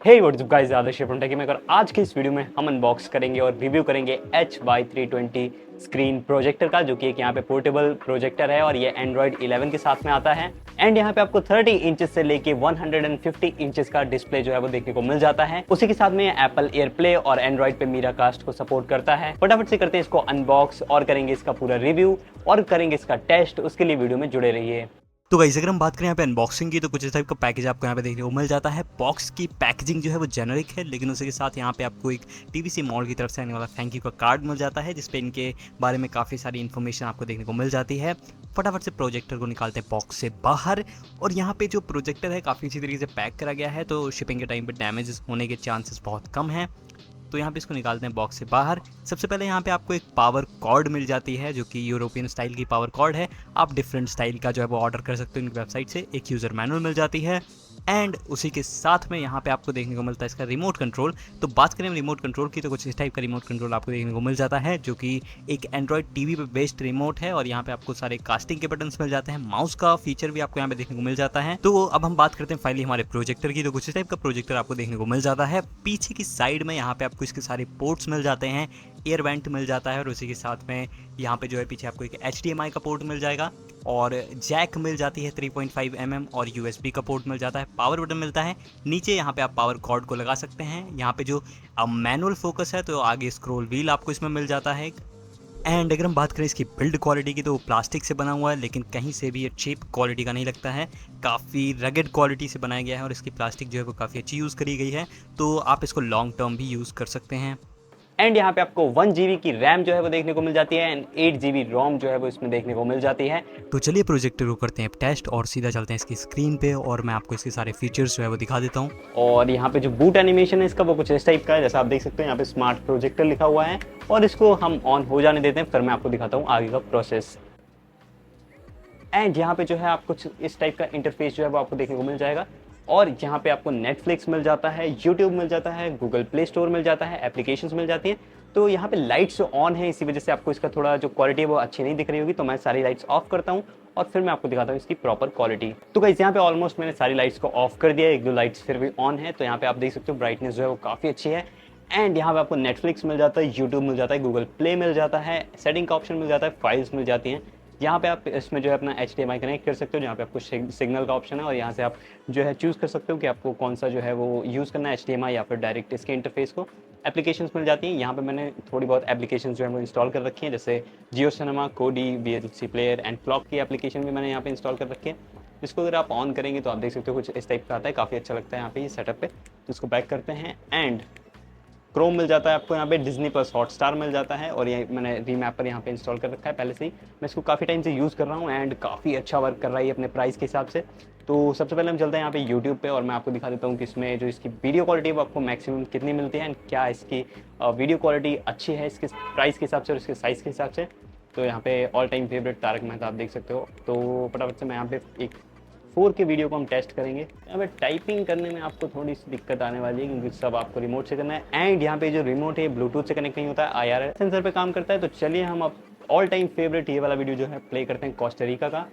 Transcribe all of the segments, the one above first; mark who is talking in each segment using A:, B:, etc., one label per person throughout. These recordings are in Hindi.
A: Hey what's up guys, Aadarsh from techie maker. आज की इस वीडियो में हम अनबॉक्स करेंगे और रिव्यू करेंगे HY320 स्क्रीन प्रोजेक्टर का, जो कि एक यहाँ पे पोर्टेबल प्रोजेक्टर है और ये एंड्रॉइड 11 के साथ में आता है। एंड यहाँ पे आपको 30 इंचेस से लेके 150 इंचेस का डिस्प्ले जो है वो देखने को मिल जाता है। उसी के साथ में एप्पल एयर प्ले और एंड्रॉइड पे मीरा कास्ट को सपोर्ट करता है। फटाफट से करते हैं इसको अनबॉक्स और करेंगे इसका पूरा रिव्यू और करेंगे इसका टेस्ट। उसके लिए वीडियो में जुड़े रहिए।
B: तो गाइस अगर हम बात करें यहाँ पे अनबॉक्सिंग की, तो कुछ इस टाइप का पैकेज आपको यहाँ पे देखने को मिल जाता है। बॉक्स की पैकेजिंग जो है वो जेनरिक है, लेकिन उसी के साथ यहाँ पे आपको एक टीवीसी मॉल की तरफ से आने वाला थैंक यू का कार्ड मिल जाता है, जिसपे इनके बारे में काफ़ी सारी इन्फॉर्मेशन आपको देखने को मिल जाती है। फटाफट से प्रोजेक्टर को निकालते हैं बॉक्स से बाहर। और यहाँ पे जो प्रोजेक्टर है काफ़ी अच्छी तरीके से पैक करा गया है, तो शिपिंग के टाइम पर डैमेज होने के चांसेस बहुत कम हैं। तो यहाँ पे इसको निकालते हैं बॉक्स से बाहर। सबसे पहले यहाँ पे आपको एक पावर कॉर्ड मिल जाती है, जो कि यूरोपियन स्टाइल की पावर कॉर्ड है। आप डिफरेंट स्टाइल का जो है वो ऑर्डर कर सकते हो इनकी वेबसाइट से। एक यूज़र मैनुअल मिल जाती है एंड उसी के साथ में यहाँ पे आपको देखने को मिलता है इसका रिमोट कंट्रोल। तो बात करें रिमोट कंट्रोल की, तो कुछ इस टाइप का रिमोट कंट्रोल आपको देखने को मिल जाता है, जो कि एक एंड्रॉइड टीवी पे बेस्ड रिमोट है। और यहाँ पे आपको सारे कास्टिंग के बटन्स मिल जाते हैं। माउस का फीचर भी आपको यहाँ पे देखने को मिल जाता है। तो अब हम बात करते हैं फाइनली हमारे प्रोजेक्टर की। तो कुछ इस टाइप का प्रोजेक्टर आपको देखने को मिल जाता है। पीछे की साइड में यहाँ पे आपको इसके सारे पोर्ट्स मिल जाते हैं, एयर वेंट मिल जाता है, और उसी के साथ में यहाँ पे जो है पीछे आपको एक HDMI का पोर्ट मिल जाएगा और जैक मिल जाती है 3.5 mm और USB का पोर्ट मिल जाता है। पावर बटन मिलता है नीचे, यहाँ पे आप पावर कॉर्ड को लगा सकते हैं। यहाँ पे जो मैनुअल फोकस है, तो आगे स्क्रॉल व्हील आपको इसमें मिल जाता है। एंड अगर हम बात करें इसकी बिल्ड क्वालिटी की, तो प्लास्टिक से बना हुआ है, लेकिन कहीं से भी ये चीप क्वालिटी का नहीं लगता है। काफ़ी रगेड क्वालिटी से बनाया गया है और इसकी प्लास्टिक जो है वो काफ़ी अच्छी यूज़ करी गई है, तो आप इसको लॉन्ग टर्म भी यूज़ कर सकते हैं।
A: एंड यहाँ पे आपको 1 GB की रैम जो है वो देखने को मिल जाती है एंड 8 GB रोम जो है वो इसमें देखने को मिल जाती है।
B: तो चलिए प्रोजेक्टर को करते हैं अब टेस्ट और सीधा चलते हैं इसकी स्क्रीन पे, और मैं आपको इसके सारे फीचर्स जो है वो दिखा देता हूँ।
A: और यहाँ पे जो बूट एनिमेशन है इसका वो कुछ इस टाइप का है, जैसा आप देख सकते हो यहाँ पे स्मार्ट प्रोजेक्टर लिखा हुआ है। और इसको हम ऑन हो जाने देते हैं, फिर मैं आपको दिखाता हूँ आगे का प्रोसेस। एंड यहाँ पे जो है आप कुछ इस टाइप का इंटरफेस जो है वो आपको देखने को मिल जाएगा। और यहाँ पे आपको नेटफ्लिक्स मिल जाता है, यूट्यूब मिल जाता है, गूगल प्ले स्टोर मिल जाता है, एप्लीकेशंस मिल जाती हैं। तो यहाँ पे लाइट्स ऑन है, इसी वजह से आपको इसका थोड़ा जो क्वालिटी है वो अच्छी नहीं दिख रही होगी। तो मैं सारी लाइट्स ऑफ करता हूँ और फिर मैं आपको दिखाता हूँ इसकी प्रॉपर क्वालिटी। तो गाइस यहाँ पे ऑलमोस्ट मैंने सारी लाइट्स को ऑफ कर दिया, एक दो लाइट्स फिर भी ऑन है। तो यहाँ पे आप देख सकते हो ब्राइटनेस जो है वो काफ़ी अच्छी है। एंड यहाँ पे आपको नेटफ्लिक्स मिल जाता है, यूट्यूब मिल जाता है, गूगल प्ले मिल जाता है, सेटिंग का ऑप्शन मिल जाता है, फाइल्स मिल जाती हैं। यहाँ पे आप इसमें जो है अपना HDMI कनेक्ट कर सकते हो, जहाँ पे आपको सिग्नल का ऑप्शन है। और यहाँ से आप जो है चूज़ कर सकते हो कि आपको कौन सा जो है वो यूज़ करना है, HDMI या फिर डायरेक्ट इसके इंटरफेस को। एप्लीकेशंस मिल जाती हैं। यहाँ पे मैंने थोड़ी बहुत एप्लीकेशंस जो है वो इंस्टॉल कर रखी हैं, जैसे जियो सिनेमा, कोडी, VLC प्लेयर एंड क्लॉक की एप्लीकेशन भी मैंने यहाँ पे इंस्टॉल कर रखी है। इसको अगर आप ऑन करेंगे तो आप देख सकते हो कुछ इस टाइप का आता है, काफ़ी अच्छा लगता है यहाँ पे ये सेटअप पे। तो इसको बैक करते हैं एंड क्रोम मिल जाता है आपको, यहाँ पे डिज्नी प्लस हॉटस्टार मिल जाता है। और ये मैंने रीमैप पर यहाँ पे इंस्टॉल कर रखा है पहले से ही। मैं इसको काफ़ी टाइम से यूज़ कर रहा हूँ एंड काफ़ी अच्छा वर्क कर रहा है अपने प्राइस के हिसाब से। तो सबसे पहले हम चलते हैं यहाँ पे यूट्यूब पे और मैं आपको दिखा देता हूँ कि इसमें जो इसकी वीडियो क्वालिटी है वो आपको मैक्सिमम कितनी मिलती है एंड क्या इसकी वीडियो क्वालिटी अच्छी है इसके प्राइस के हिसाब से और इसके साइज़ के हिसाब से। तो यहाँ पे all time favourite Tarak Mehta आप देख सकते हो। तो फटाफट से मैं यहाँ पे एक 4K वीडियो को हम टेस्ट करेंगे। यहाँ पे टाइपिंग करने में आपको थोड़ी सी दिक्कत आने वाली है, क्योंकि सब आपको रिमोट से करना है। एंड यहाँ पे जो रिमोट है ब्लूटूथ से कनेक्ट नहीं होता है, IR सेंसर पे काम करता है। तो चलिए हम अब ऑल टाइम फेवरेट ये वाला वीडियो जो है प्ले करते हैं कोस्टारिका का।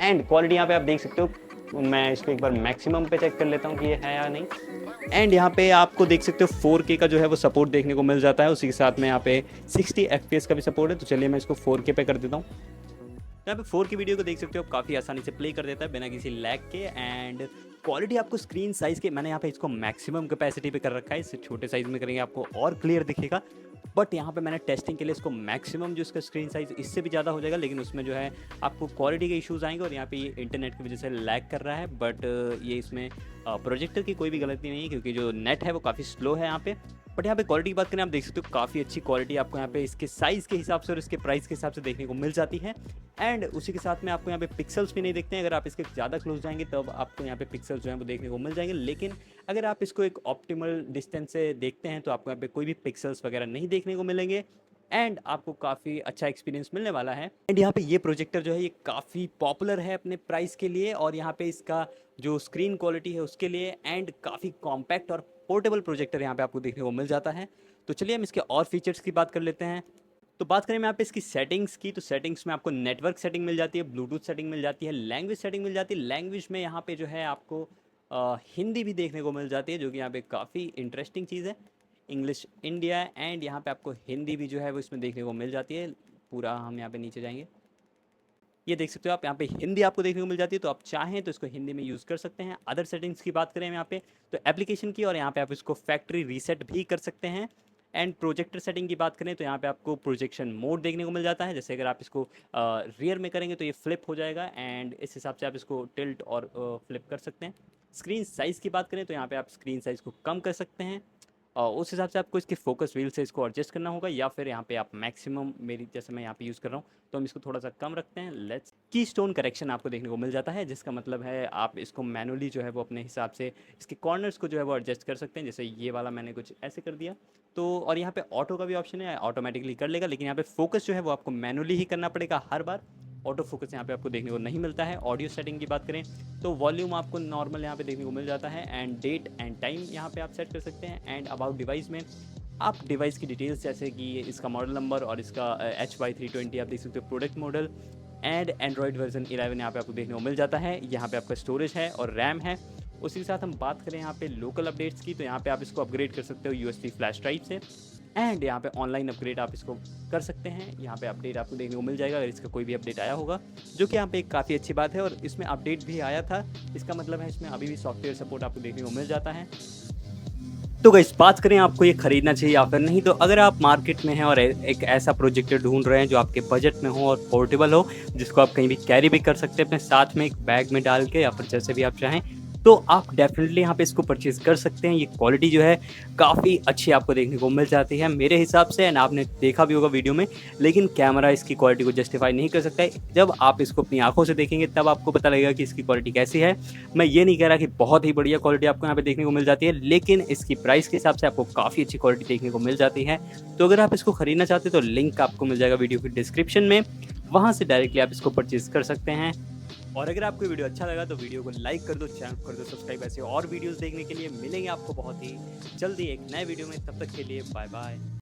A: एंड क्वालिटी यहाँ पे आप देख सकते हो, मैं इसको एक बार मैक्सिमम पे चेक कर लेता हूँ कि ये है या नहीं। एंड यहाँ पे आपको देख सकते हो 4K का जो है वो सपोर्ट देखने को मिल जाता है। उसी के साथ में यहाँ पे 60 FPS का भी सपोर्ट है। तो चलिए मैं इसको 4K पे कर देता हूँ। यहाँ पे 4K वीडियो को देख सकते हो, काफ़ी आसानी से प्ले कर देता है बिना किसी लैग के। एंड क्वालिटी आपको स्क्रीन साइज़ के, मैंने यहाँ पे इसको मैक्सिमम कैपेसिटी पे कर रखा है, इससे छोटे साइज़ में करेंगे आपको और क्लियर दिखेगा। बट यहाँ पे मैंने टेस्टिंग के लिए इसको मैक्सिमम, जो इसका स्क्रीन साइज़ इससे भी ज़्यादा हो जाएगा, लेकिन उसमें जो है आपको क्वालिटी के इश्यूज़ आएंगे। और यहाँ पे ये इंटरनेट की वजह से लैग कर रहा है, बट ये इसमें प्रोजेक्टर की कोई भी गलती नहीं है, क्योंकि जो नेट है वो काफ़ी स्लो है यहाँ पे। बट यहाँ पे क्वालिटी की बात करें, आप देख सकते हो काफ़ी अच्छी क्वालिटी आपको यहाँ पे इसके साइज़ के हिसाब से और इसके प्राइस के हिसाब से देखने को मिल जाती है। एंड उसी के साथ में आपको यहाँ पे पिक्सल्स भी नहीं देखते हैं। अगर आप इसके ज़्यादा क्लोज जाएंगे तब आपको यहाँ पे पिक्सल्स जो है वो देखने को मिल जाएंगे, लेकिन अगर आप इसको एक ऑप्टिमल डिस्टेंस से देखते हैं तो आपको यहाँ पे कोई भी पिक्सल्स वगैरह नहीं देखने को मिलेंगे। एंड आपको काफ़ी अच्छा एक्सपीरियंस मिलने वाला है। एंड यहाँ पे ये प्रोजेक्टर जो है ये काफ़ी पॉपुलर है अपने प्राइस के लिए, और यहाँ पे इसका जो स्क्रीन क्वालिटी है उसके लिए। एंड काफ़ी कॉम्पैक्ट और पोर्टेबल प्रोजेक्टर यहाँ पे आपको देखने को मिल जाता है। तो चलिए हम इसके और फीचर्स की बात कर लेते हैं। तो बात करें मैं यहाँ पे इसकी सेटिंग्स की, तो सेटिंग्स में आपको नेटवर्क सेटिंग मिल जाती है, ब्लूटूथ सेटिंग मिल जाती है, लैंग्वेज सेटिंग मिल जाती है। लैंग्वेज में यहाँ पे जो है आपको हिंदी भी देखने को मिल जाती है, जो कि यहाँ पे काफ़ी इंटरेस्टिंग चीज़ है। इंग्लिश इंडिया एंड यहाँ पे आपको हिंदी भी जो है वो इसमें देखने को मिल जाती है। पूरा हम यहाँ पे नीचे जाएंगे, ये देख सकते हो आप, यहाँ पे हिंदी आपको देखने को मिल जाती है, तो आप चाहें तो इसको हिंदी में यूज़ कर सकते हैं। अदर सेटिंग्स की बात करें हम यहाँ पे, तो एप्लीकेशन की, और यहाँ पे आप इसको फैक्ट्री रीसेट भी कर सकते हैं। एंड प्रोजेक्टर सेटिंग की बात करें तो यहाँ पे आपको प्रोजेक्शन मोड देखने को मिल जाता है। जैसे अगर आप इसको रियर में करेंगे तो ये फ्लिप हो जाएगा, एंड इस हिसाब से आप इसको टिल्ट और फ्लिप कर सकते हैं। स्क्रीन साइज़ की बात करें तो यहाँ पे आप स्क्रीन साइज़ को कम कर सकते हैं, और उस हिसाब से आपको इसके फोकस व्हील से इसको एडजस्ट करना होगा, या फिर यहाँ पे आप मैक्सिमम, मेरी जैसे मैं यहाँ पे यूज़ कर रहा हूँ तो हम इसको थोड़ा सा कम रखते हैं। लेट्स की स्टोन करेक्शन आपको देखने को मिल जाता है, जिसका मतलब है आप इसको मैनुअली जो है वो अपने हिसाब से इसके कॉर्नर्स को जो है वो एडजस्ट कर सकते हैं। जैसे ये वाला मैंने कुछ ऐसे कर दिया, तो और यहाँ पे ऑटो का भी ऑप्शन है, ऑटोमेटिकली कर लेगा, लेकिन यहाँ पे फोकस जो है वो आपको मैनुअली ही करना पड़ेगा हर बार। ऑटो फोकस यहाँ पे आपको देखने को नहीं मिलता है। ऑडियो सेटिंग की बात करें तो वॉल्यूम आपको नॉर्मल यहाँ पे देखने को मिल जाता है, एंड डेट एंड टाइम यहाँ पे आप सेट कर सकते हैं। एंड अबाउट डिवाइस में आप डिवाइस की डिटेल्स, जैसे कि इसका मॉडल नंबर और इसका HY320 आप देख सकते हो, product model, and Android version 11 यहाँ पे आपको देखने को मिल जाता है। यहाँ पे आपका स्टोरेज है और रैम है। उसी के साथ हम बात करें यहाँ पे लोकल अपडेट्स की, तो यहाँ पे आप इसको अपग्रेड कर सकते हो USB फ्लैश ड्राइव से, एंड यहाँ पे ऑनलाइन अपग्रेड आप इसको कर सकते हैं। यहाँ पे अपडेट आपको देखने को मिल जाएगा अगर इसका कोई भी अपडेट आया होगा, जो कि यहाँ पे एक काफ़ी अच्छी बात है। और इसमें अपडेट भी आया था, इसका मतलब है इसमें अभी भी सॉफ्टवेयर सपोर्ट आपको देखने को मिल जाता है। तो गाइस बात करें आपको ये खरीदना चाहिए या फिर नहीं, तो अगर आप मार्केट में हैं और एक ऐसा प्रोजेक्टर ढूंढ रहे हैं जो आपके बजट में हो और पोर्टेबल हो, जिसको आप कहीं भी कैरी भी कर सकते हैं अपने साथ में, एक बैग में डाल के, या फिर जैसे भी आप चाहें, तो आप डेफिनेटली यहाँ पे इसको परचेज़ कर सकते हैं। ये क्वालिटी जो है काफ़ी अच्छी आपको देखने को मिल जाती है मेरे हिसाब से, एंड आपने देखा भी होगा वीडियो में, लेकिन कैमरा इसकी क्वालिटी को जस्टिफाई नहीं कर सकता है। जब आप इसको अपनी आंखों से देखेंगे तब आपको पता लगेगा कि इसकी क्वालिटी कैसी है। मैं ये नहीं कह रहा कि बहुत ही बढ़िया क्वालिटी आपको यहाँ पे देखने को मिल जाती है, लेकिन इसकी प्राइस के हिसाब से आपको काफ़ी अच्छी क्वालिटी देखने को मिल जाती है। तो अगर आप इसको खरीदना चाहते हैं तो लिंक आपको मिल जाएगा वीडियो की डिस्क्रिप्शन में, वहाँ से डायरेक्टली आप इसको परचेज़ कर सकते हैं। और अगर आपको वीडियो अच्छा लगा तो वीडियो को लाइक कर दो, चैनल कर दो सब्सक्राइब। ऐसे और वीडियोस देखने के लिए मिलेंगे आपको बहुत ही जल्दी एक नए वीडियो में, तब तक के लिए बाय बाय।